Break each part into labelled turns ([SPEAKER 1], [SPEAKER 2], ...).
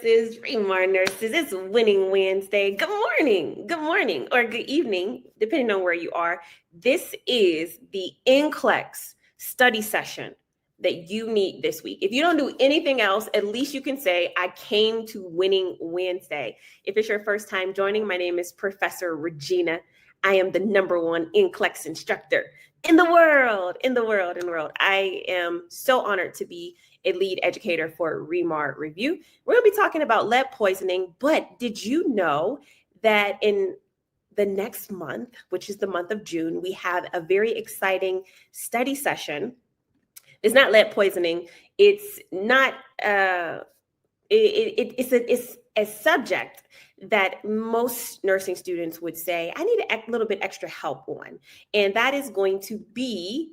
[SPEAKER 1] nurses, ReMar nurses. It's Winning Wednesday. Good morning, or good evening, depending on where you are. This is the NCLEX study session that you need this week. If you don't do anything else, at least you can say, I came to Winning Wednesday. If it's your first time joining, my name is Professor Regina. I am the #1 NCLEX instructor in the world. I am so honored to be a lead educator for ReMar Review. We're going to be talking about lead poisoning, but did you know that in the next month, which is the month of June, we have a very exciting study session. It's not lead poisoning. It's not, it's a subject that most nursing students would say, I need a little bit extra help on. And that is going to be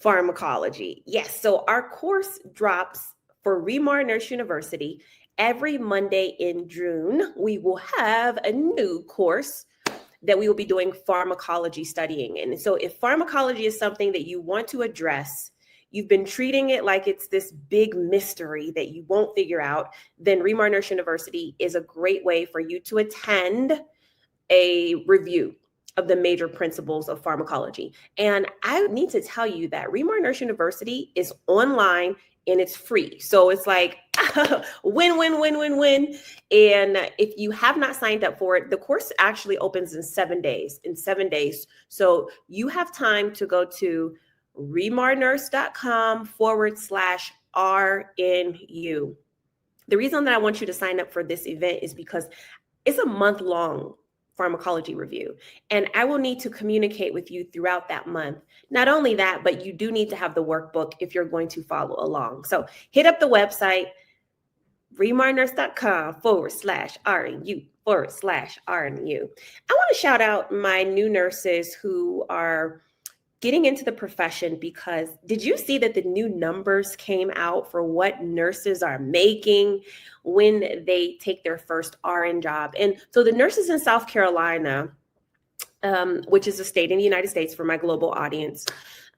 [SPEAKER 1] pharmacology. Yes, so our course drops for ReMar Nurse University every Monday in June. We will have a new course that we will be doing pharmacology studying. And so if pharmacology is something that you want to address, you've been treating it like it's this big mystery that you won't figure out, then ReMar Nurse University is a great way for you to attend a review of the major principles of pharmacology. And I need to tell you that ReMar Nurse University is online and it's free. So it's like win. And if you have not signed up for it, the course actually opens in 7 days. So you have time to go to remarnurse.com/RNU. The reason that I want you to sign up for this event is because it's a month-long pharmacology review, and I will need to communicate with you throughout that month. Not only that, but you do need to have the workbook if you're going to follow along. So hit up the website, remarnurse.com/RNU. I want to shout out my new nurses who are getting into the profession, because did you see that the new numbers came out for what nurses are making when they take their first RN job? And so the nurses in South Carolina, which is a state in the United States for my global audience,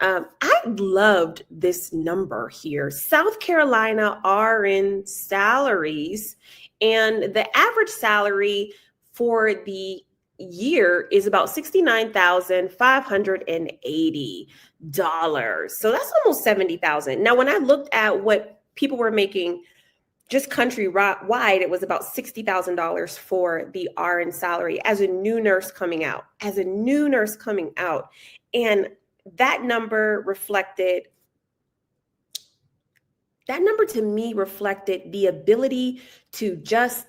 [SPEAKER 1] I loved this number here. South Carolina RN salaries, and the average salary for the year is about $69,580. So that's almost $70,000. Now, when I looked at what people were making just countrywide, it was about $60,000 for the RN salary as a new nurse coming out, And that number to me reflected the ability to just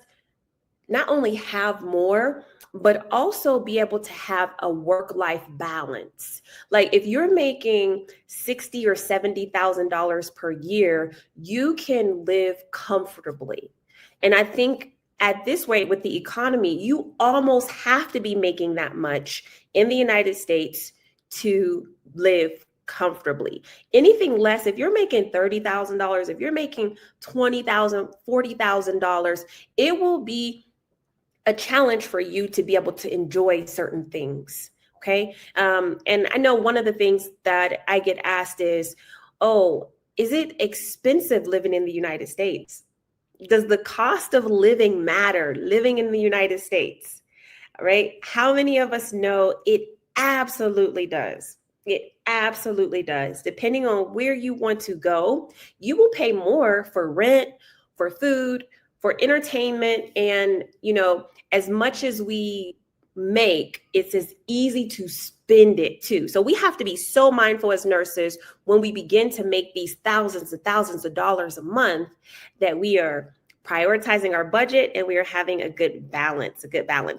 [SPEAKER 1] not only have more, but also be able to have a work-life balance. Like if you're making $60,000 or $70,000 per year, you can live comfortably. And I think at this rate with the economy, you almost have to be making that much in the United States to live comfortably. Anything less, if you're making $30,000, if you're making $20,000, $40,000, it will be a challenge for you to be able to enjoy certain things. Okay. And I know one of the things that I get asked is, is it expensive living in the United States? Does the cost of living matter living in the United States? All right. How many of us know it absolutely does? It absolutely does. Depending on where you want to go, you will pay more for rent, for food, for entertainment. And, as much as we make, it's as easy to spend it too. So we have to be so mindful as nurses when we begin to make these thousands and thousands of dollars a month that we are prioritizing our budget and we are having a good balance.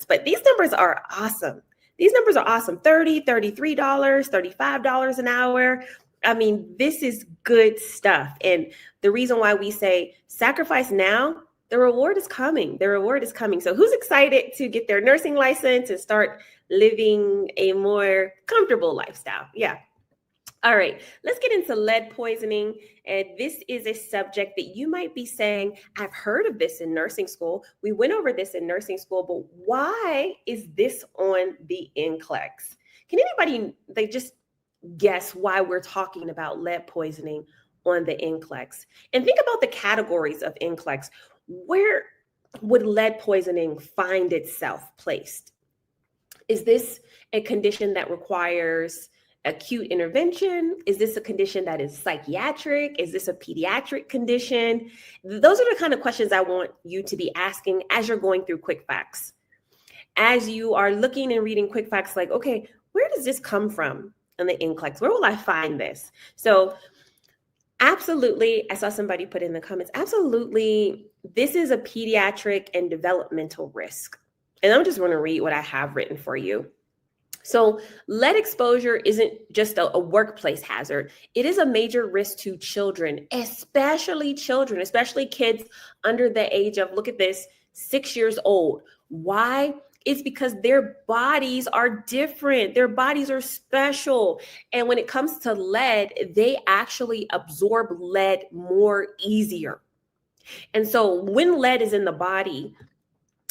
[SPEAKER 1] But these numbers are awesome. $30, $33, $35 an hour. I mean, this is good stuff. And the reason why we say sacrifice now, the reward is coming. So who's excited to get their nursing license and start living a more comfortable lifestyle? Yeah. All right, let's get into lead poisoning. And this is a subject that you might be saying, I've heard of this in nursing school. We went over this in nursing school, but why is this on the NCLEX? Can anybody just guess why we're talking about lead poisoning on the NCLEX? And think about the categories of NCLEX. Where would lead poisoning find itself placed? Is this a condition that requires acute intervention? Is this a condition that is psychiatric? Is this a pediatric condition? Those are the kind of questions I want you to be asking as you're going through quick facts. As you are looking and reading quick facts, like, okay, where does this come from in the NCLEX? Where will I find this? So absolutely, I saw somebody put in the comments, absolutely, this is a pediatric and developmental risk. And I'm just going to read what I have written for you. So lead exposure isn't just a workplace hazard. It is a major risk to children, especially kids under the age of, look at this, 6 years old. Why? It's because their bodies are different. Their bodies are special. And when it comes to lead, they actually absorb lead more easier. And so when lead is in the body,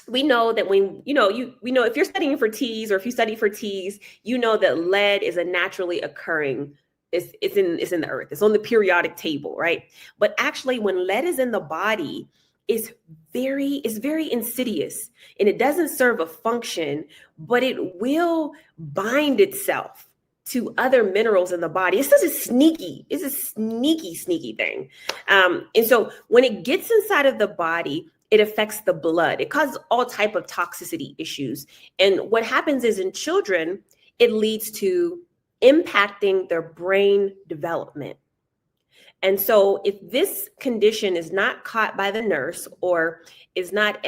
[SPEAKER 1] we know that when, we know if you're studying for T's, or if you study for T's, you know that lead is a naturally occurring, it's in the earth. It's on the periodic table, right? But actually when lead is in the body, it's very insidious, and it doesn't serve a function, but it will bind itself to other minerals in the body. It's such a sneaky thing. And so when it gets inside of the body, it affects the blood. It causes all type of toxicity issues. And what happens is in children, it leads to impacting their brain development. And so if this condition is not caught by the nurse, or is not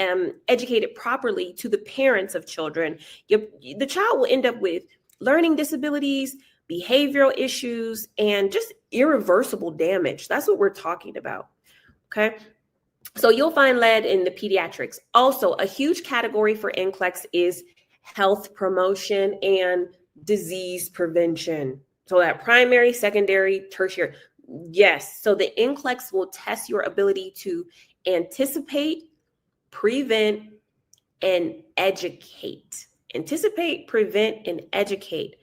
[SPEAKER 1] educated properly to the parents of children, the child will end up with learning disabilities, behavioral issues, and just irreversible damage. That's what we're talking about, okay? So you'll find lead in the pediatrics. Also, a huge category for NCLEX is health promotion and disease prevention. So that primary, secondary, tertiary. Yes. So the NCLEX will test your ability to anticipate, prevent, and educate. Anticipate, prevent, and educate.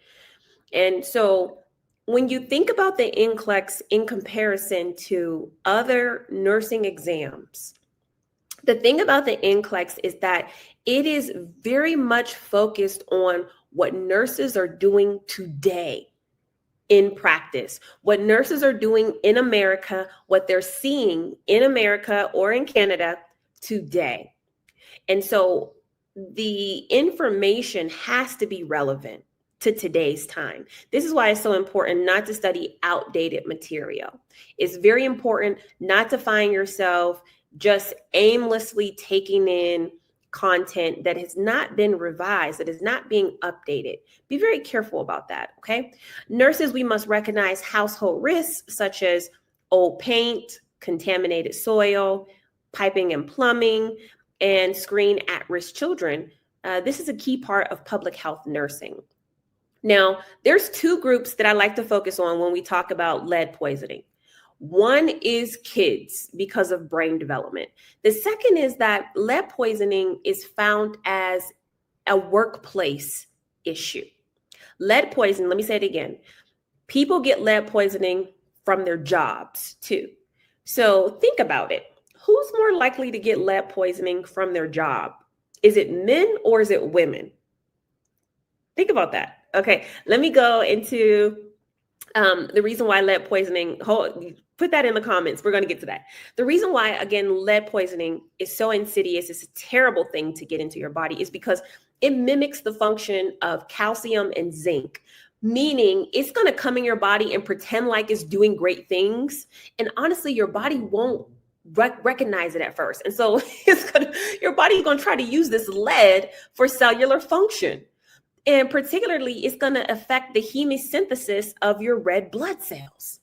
[SPEAKER 1] And so when you think about the NCLEX in comparison to other nursing exams, the thing about the NCLEX is that it is very much focused on what nurses are doing today in practice, what nurses are doing in America, what they're seeing in America or in Canada today. And so the information has to be relevant to today's time. This is why it's so important not to study outdated material. It's very important not to find yourself just aimlessly taking in content that has not been revised, that is not being updated. Be very careful about that, okay? Nurses, we must recognize household risks such as old paint, contaminated soil, piping and plumbing, and screen at-risk children. This is a key part of public health nursing. Now, there's two groups that I like to focus on when we talk about lead poisoning. One is kids because of brain development. The second is that lead poisoning is found as a workplace issue. Lead poisoning, let me say it again. People get lead poisoning from their jobs too. So think about it. Who's more likely to get lead poisoning from their job? Is it men or is it women? Think about that. Okay, let me go into the reason why lead poisoning, put that in the comments. We're going to get to that. The reason why, again, lead poisoning is so insidious, it's a terrible thing to get into your body, is because it mimics the function of calcium and zinc, meaning it's going to come in your body and pretend like it's doing great things. And honestly, your body won't recognize it at first. And so your body's going to try to use this lead for cellular function. And particularly, it's going to affect the hemosynthesis of your red blood cells.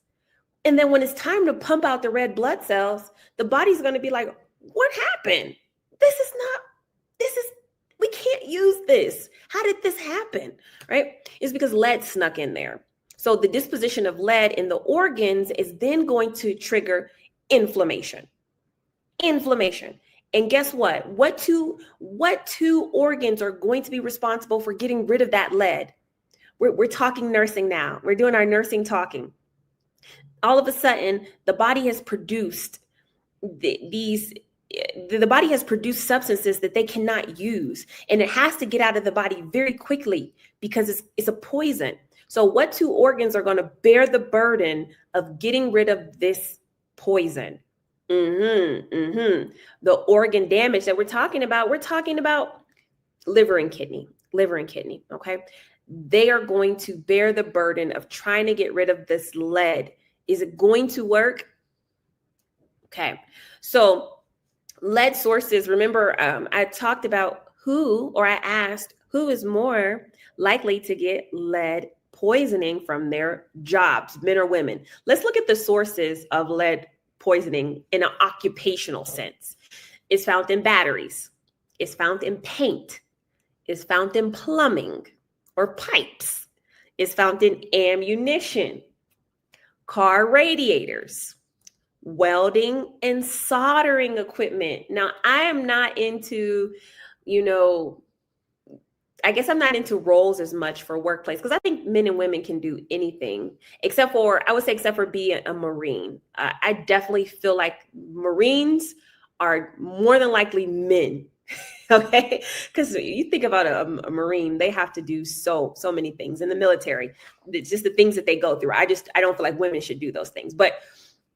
[SPEAKER 1] And then when it's time to pump out the red blood cells, the body's going to be like, what happened? We can't use this. How did this happen? Right? It's because lead snuck in there. So the disposition of lead in the organs is then going to trigger inflammation. And guess what? What two organs are going to be responsible for getting rid of that lead? We're talking nursing now. We're doing our nursing talking. All of a sudden, the body has produced these the body has produced substances that they cannot use, and it has to get out of the body very quickly because it's a poison. So what two organs are going to bear the burden of getting rid of this poison? The organ damage that we're talking about liver and kidney, okay? They are going to bear the burden of trying to get rid of this lead. Is it going to work? Okay, so lead sources, remember I talked about I asked who is more likely to get lead poisoning from their jobs, men or women. Let's look at the sources of lead poisoning in an occupational sense. It's found in batteries. It's found in paint. It's found in plumbing or pipes. It's found in ammunition, car radiators, welding and soldering equipment. Now, I am not into, I guess I'm not into roles as much for workplace because I think men and women can do anything except for being a Marine. I definitely feel like Marines are more than likely men. Okay, because you think about a Marine, they have to do so many things in the military. It's just the things that they go through. I don't feel like women should do those things. But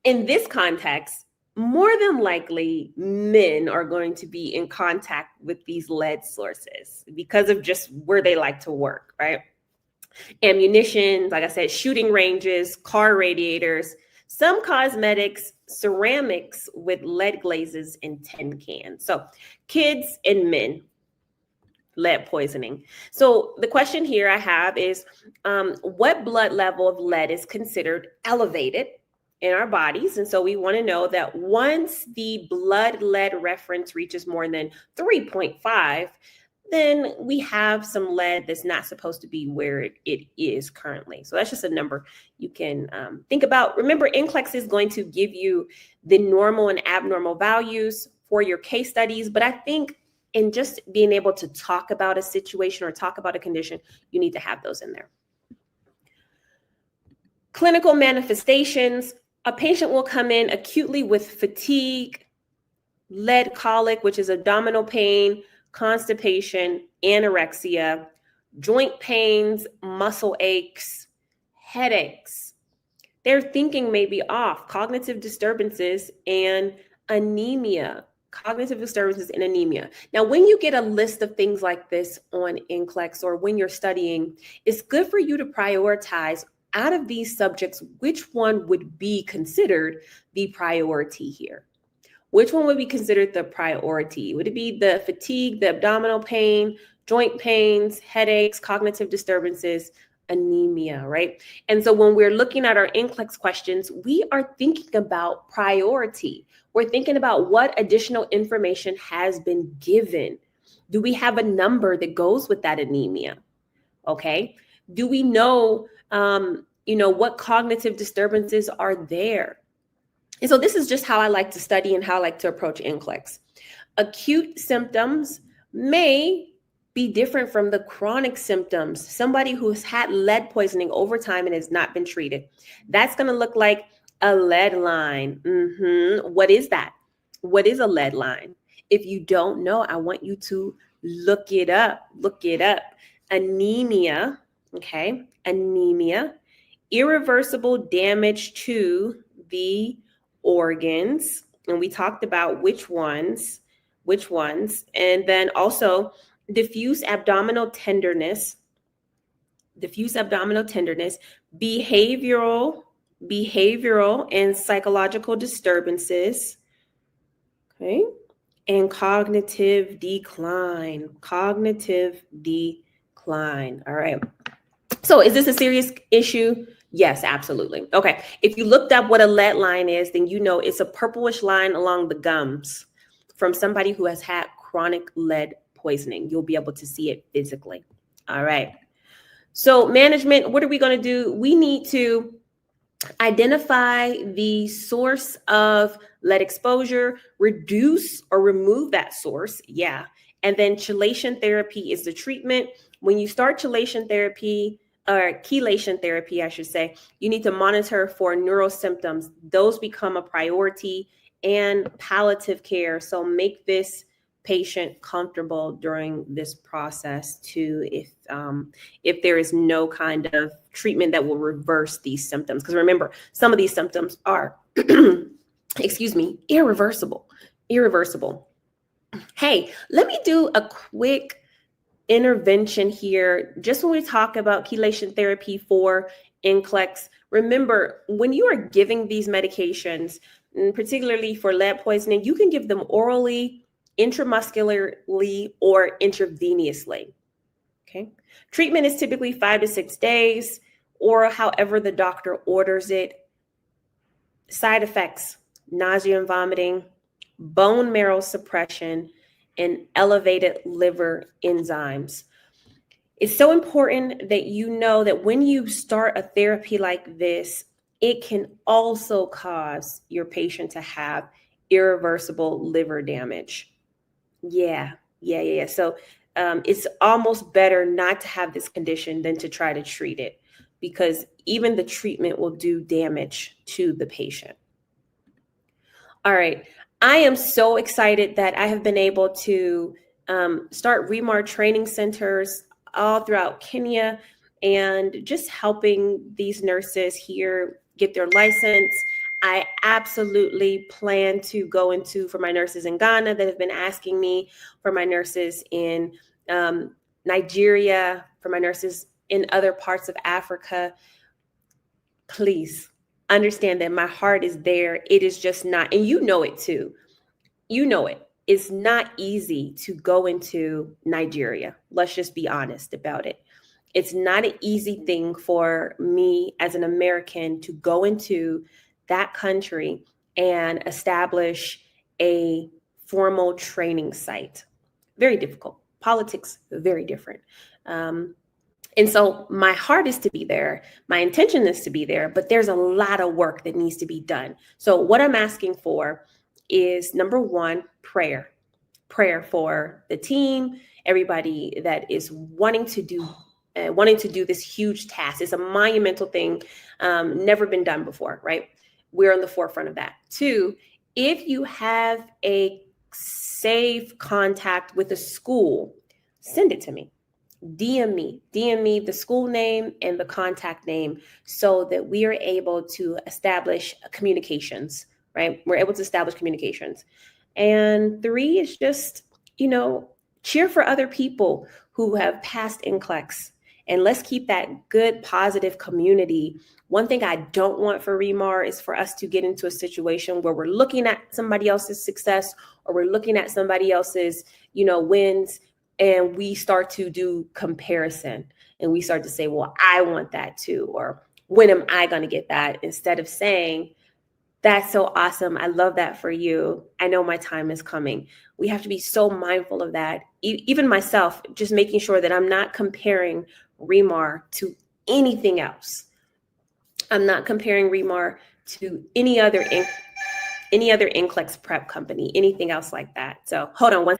[SPEAKER 1] in this context, more than likely, men are going to be in contact with these lead sources because of just where they like to work, right? Ammunition, like I said, shooting ranges, car radiators, some cosmetics, ceramics with lead glazes, and tin cans. So kids and men, lead poisoning. So the question here I have is, what blood level of lead is considered elevated in our bodies? And so we want to know that once the blood lead reference reaches more than 3.5, then we have some lead that's not supposed to be where it is currently. So that's just a number you can think about. Remember, NCLEX is going to give you the normal and abnormal values for your case studies, but I think in just being able to talk about a situation or talk about a condition, you need to have those in there. Clinical manifestations. A patient will come in acutely with fatigue, lead colic, which is abdominal pain, constipation, anorexia, joint pains, muscle aches, headaches. Their thinking may be off, cognitive disturbances, and anemia. Now, when you get a list of things like this on NCLEX or when you're studying, it's good for you to prioritize out of these subjects, which one would be considered the priority here? Which one would be considered the priority? Would it be the fatigue, the abdominal pain, joint pains, headaches, cognitive disturbances, anemia, right? And so when we're looking at our NCLEX questions, we are thinking about priority. We're thinking about what additional information has been given. Do we have a number that goes with that anemia? Okay. Do we know, what cognitive disturbances are there? And so this is just how I like to study and how I like to approach NCLEX. Acute symptoms may be different from the chronic symptoms. Somebody who's had lead poisoning over time and has not been treated. That's going to look like a lead line. What is that? What is a lead line? If you don't know, I want you to look it up. Anemia, okay? Anemia, irreversible damage to the organs. And we talked about which ones. And then also diffuse abdominal tenderness, behavioral and psychological disturbances, okay, and cognitive decline. All right. So is this a serious issue? Yes, absolutely. Okay. If you looked up what a lead line is, then you know it's a purplish line along the gums from somebody who has had chronic lead poisoning. You'll be able to see it physically. All right. So management, what are we going to do? We need to identify the source of lead exposure, reduce or remove that source. Yeah. And then chelation therapy is the treatment. When you start chelation therapy, or chelation therapy, I should say, you need to monitor for neural symptoms. Those become a priority and palliative care. So make this patient comfortable during this process too, if there is no kind of treatment that will reverse these symptoms. Because remember, some of these symptoms are, excuse me, irreversible. Hey, let me do a quick intervention here. Just when we talk about chelation therapy for NCLEX, remember, when you are giving these medications, and particularly for lead poisoning, you can give them orally, intramuscularly, or intravenously. Okay. Treatment is typically 5 to 6 days, or however the doctor orders it. Side effects: nausea and vomiting, bone marrow suppression, and elevated liver enzymes. It's so important that you know that when you start a therapy like this, it can also cause your patient to have irreversible liver damage. Yeah. So it's almost better not to have this condition than to try to treat it, because even the treatment will do damage to the patient. All right. I am so excited that I have been able to start ReMar training centers all throughout Kenya, and just helping these nurses here get their license. I absolutely plan to go into, for my nurses in Ghana that have been asking me, for my nurses in Nigeria, for my nurses in other parts of Africa. Please understand that my heart is there. It is just not, and you know it too. You know it. It's not easy to go into Nigeria. Let's just be honest about it. It's not an easy thing for me as an American to go into that country and establish a formal training site. Very difficult. Politics, very different. And so my heart is to be there. My intention is to be there, but there's a lot of work that needs to be done. So what I'm asking for is, number one, prayer for the team, everybody that is wanting to do this huge task. It's a monumental thing, never been done before, right? We're on the forefront of that. Two, if you have a safe contact with a school, send it to me. DM me the school name and the contact name, so that we are able to establish communications, right? We're able to establish communications. And three is just, cheer for other people who have passed NCLEX, and let's keep that good, positive community. One thing I don't want for ReMar is for us to get into a situation where we're looking at somebody else's success, or we're looking at somebody else's, wins, and we start to do comparison, and we start to say, well, I want that too, or when am I going to get that? Instead of saying, that's so awesome, I love that for you, I know my time is coming. We have to be so mindful of that. Even myself, just making sure that I'm not comparing ReMar to anything else. I'm not comparing ReMar to any other NCLEX prep company, anything else like that. So hold on one.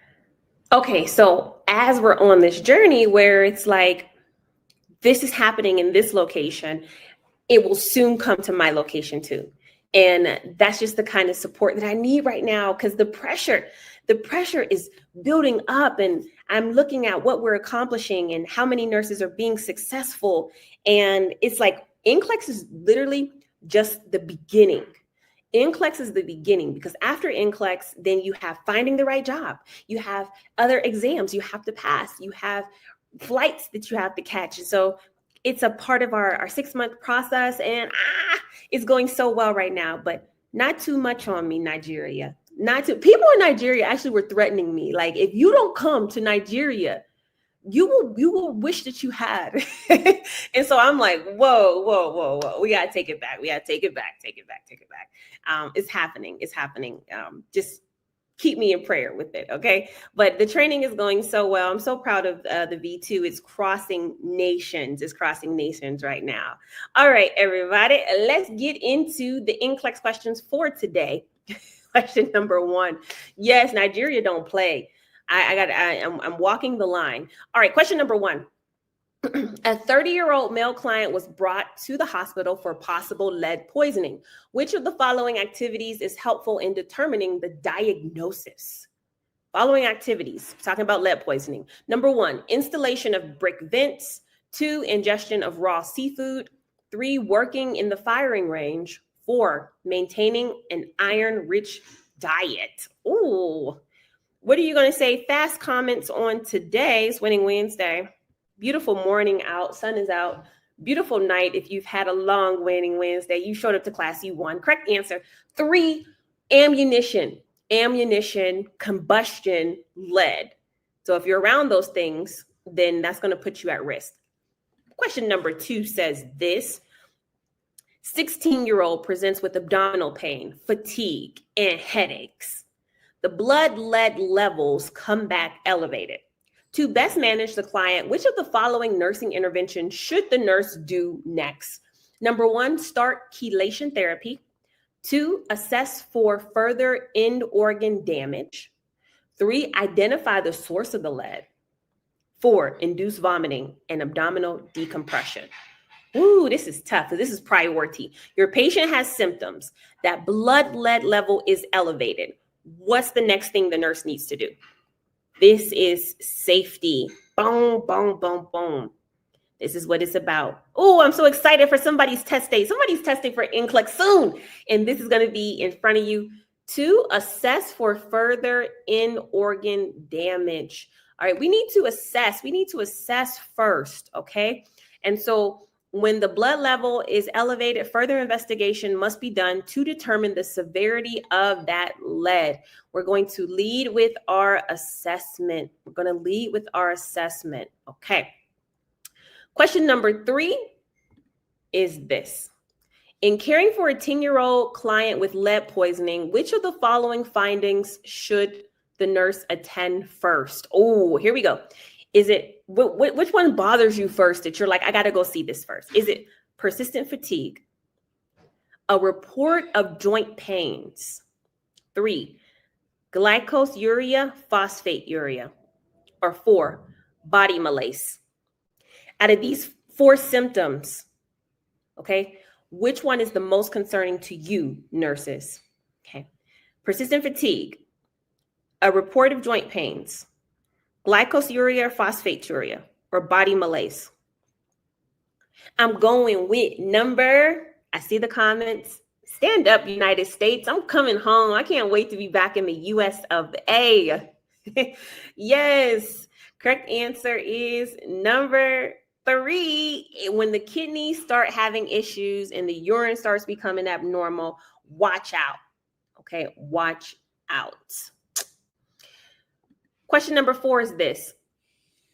[SPEAKER 1] Okay, so as we're on this journey where it's like, this is happening in this location, it will soon come to my location too. And that's just the kind of support that I need right now, because the pressure is building up, and I'm looking at what we're accomplishing and how many nurses are being successful. And it's like, NCLEX is literally just the beginning. NCLEX is the beginning, because after NCLEX, then you have finding the right job. You have other exams you have to pass. You have flights that you have to catch. And so it's a part of our 6-month process, and it's going so well right now, but not too much on me, Nigeria. People in Nigeria actually were threatening me. Like, if you don't come to Nigeria, you will wish that you had. And so I'm like, whoa. We got to take it back. Take it back. It's happening. Just keep me in prayer with it. Okay. But the training is going so well. I'm so proud of the V2. It's crossing nations right now. All right, everybody, let's get into the NCLEX questions for today. Question number 1. Yes, Nigeria don't play. I'm walking the line. All right, question number 1. A 30-year-old male client was brought to the hospital for possible lead poisoning. Which of the following activities is helpful in determining the diagnosis? Following activities, talking about lead poisoning. Number 1, installation of brick vents. 2, ingestion of raw seafood. 3, working in the firing range. 4, maintaining an iron-rich diet. Ooh, what are you going to say? Fast comments on today's Winning Wednesday. Beautiful morning out, sun is out. Beautiful night if you've had a long Winning Wednesday. You showed up to class, you won. Correct answer. 3, ammunition, combustion, lead. So if you're around those things, then that's going to put you at risk. Question number 2 says this. 16-year-old presents with abdominal pain, fatigue, and headaches. The blood lead levels come back elevated. To best manage the client, which of the following nursing interventions should the nurse do next? Number 1, start chelation therapy. 2, assess for further end organ damage. 3, identify the source of the lead. 4, induce vomiting and abdominal decompression. Ooh, this is tough. This is priority. Your patient has symptoms. That blood lead level is elevated. What's the next thing the nurse needs to do? This is safety. Boom, boom, boom, boom. This is what it's about. Oh, I'm so excited for somebody's test day. Somebody's testing for NCLEX soon. And this is going to be in front of you. 2, assess for further end organ damage. All right, we need to assess. We need to assess first, okay? And so when the blood level is elevated, further investigation must be done to determine the severity of that lead. We're going to lead with our assessment. Okay. Question number 3 is this. In caring for a 10-year-old client with lead poisoning, which of the following findings should the nurse attend first? Oh, here we go. Is it, which one bothers you first that you're like, I got to go see this first? Is it persistent fatigue, a report of joint pains, 3, glycosuria, phosphate urea, or 4, body malaise? Out of these 4 symptoms, okay, which one is the most concerning to you, nurses? Okay, persistent fatigue, a report of joint pains, glycosuria, phosphaturia, or body malaise? I'm going with number, I see the comments. Stand up, United States. I'm coming home. I can't wait to be back in the US of A. Yes, correct answer is number 3. When the kidneys start having issues and the urine starts becoming abnormal, watch out. Okay, watch out. Question number 4 is this.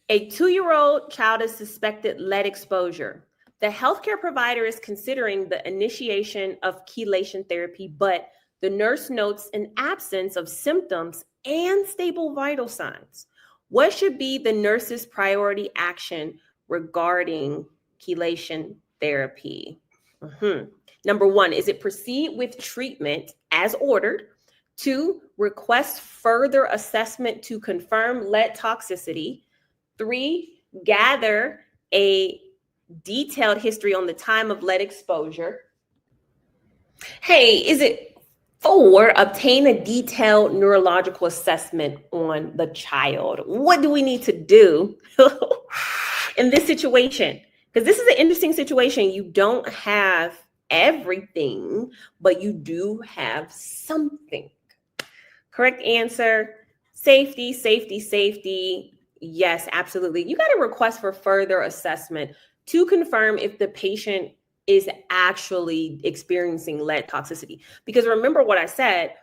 [SPEAKER 1] A 2-year-old child is suspected lead exposure. The healthcare provider is considering the initiation of chelation therapy, but the nurse notes an absence of symptoms and stable vital signs. What should be the nurse's priority action regarding chelation therapy? Number 1, is it proceed with treatment as ordered? 2, request further assessment to confirm lead toxicity. 3, gather a detailed history on the time of lead exposure. Hey, is it 4, obtain a detailed neurological assessment on the child? What do we need to do in this situation? Because this is an interesting situation. You don't have everything, but you do have something. Correct answer, safety, safety, safety. Yes, absolutely. You got to request for further assessment to confirm if the patient is actually experiencing lead toxicity. Because remember what I said,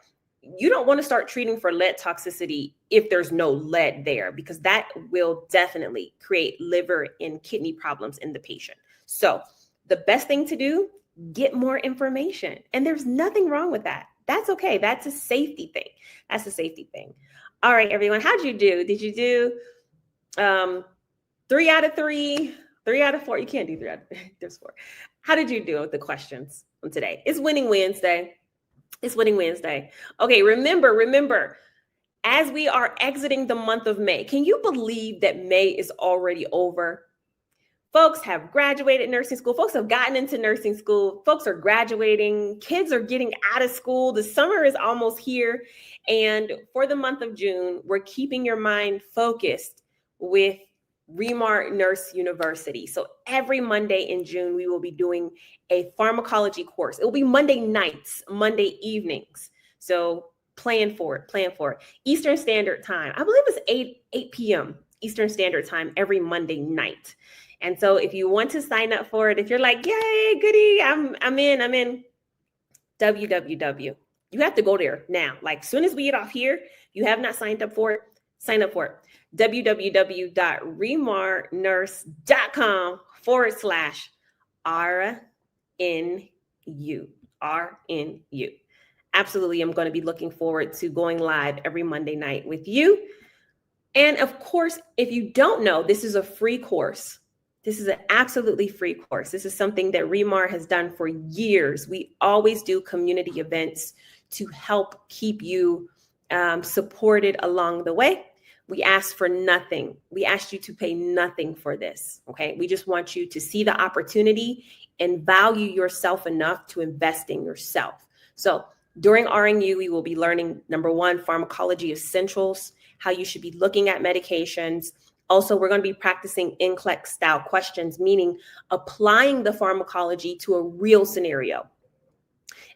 [SPEAKER 1] you don't want to start treating for lead toxicity if there's no lead there, because that will definitely create liver and kidney problems in the patient. So the best thing to do, get more information. And there's nothing wrong with that. That's okay. That's a safety thing. That's a safety thing. All right, everyone. How'd you do? Did you do 3 out of 3, 3 out of 4? You can't do 3 out of 3. There's 4. How did you do with the questions from today? It's Winning Wednesday. It's Winning Wednesday. Okay, remember, as we are exiting the month of May, can you believe that May is already over? Folks have graduated nursing school. Folks have gotten into nursing school. Folks are graduating. Kids are getting out of school. The summer is almost here. And for the month of June, we're keeping your mind focused with ReMar Nurse University. So every Monday in June, we will be doing a pharmacology course. It will be Monday nights, Monday evenings. So plan for it. Eastern Standard Time. I believe it's 8 p.m. Eastern Standard Time every Monday night. And so if you want to sign up for it, if you're like, yay, goody, I'm in, www. You have to go there now. Like soon as we get off here, you have not signed up for it, sign up for it. www.remarnurse.com/RNU. Absolutely. I'm going to be looking forward to going live every Monday night with you. And of course, if you don't know, this is a free course. This is an absolutely free course. This is something that ReMar has done for years. We always do community events to help keep you supported along the way. We ask for nothing. We asked you to pay nothing for this, okay? We just want you to see the opportunity and value yourself enough to invest in yourself. So during RNU, we will be learning, number one, pharmacology essentials, how you should be looking at medications. Also, we're going to be practicing NCLEX style questions, meaning applying the pharmacology to a real scenario.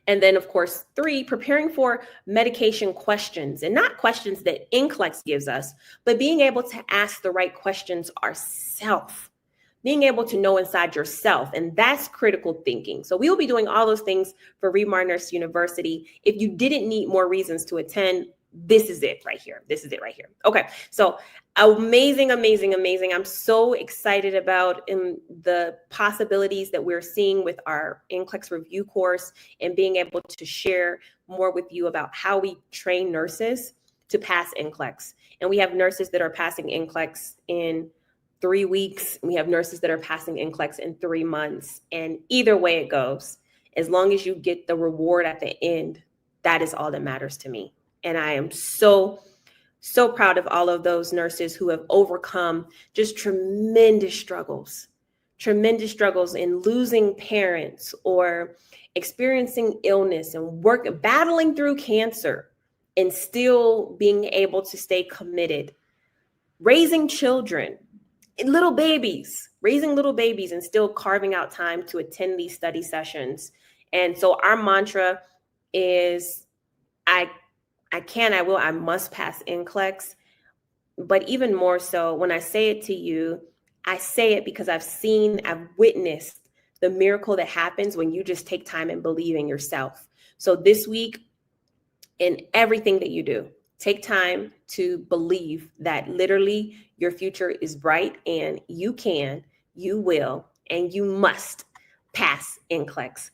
[SPEAKER 1] And then, of course, 3, preparing for medication questions, and not questions that NCLEX gives us, but being able to ask the right questions ourselves, being able to know inside yourself. And that's critical thinking. So we will be doing all those things for ReMar Nurse University. If you didn't need more reasons to attend, this is it right here. This is it right here. Okay. So amazing. I'm so excited about the possibilities that we're seeing with our NCLEX review course and being able to share more with you about how we train nurses to pass NCLEX. And we have nurses that are passing NCLEX in 3 weeks. We have nurses that are passing NCLEX in 3 months. And either way it goes, as long as you get the reward at the end, that is all that matters to me. And I am so proud of all of those nurses who have overcome just tremendous struggles in losing parents or experiencing illness and battling through cancer and still being able to stay committed, raising children, raising little babies and still carving out time to attend these study sessions. And so our mantra is, I must pass NCLEX. But even more so, when I say it to you, I say it because I've witnessed the miracle that happens when you just take time and believe in yourself. So this week, in everything that you do, take time to believe that literally your future is bright and you can, you will, and you must pass NCLEX.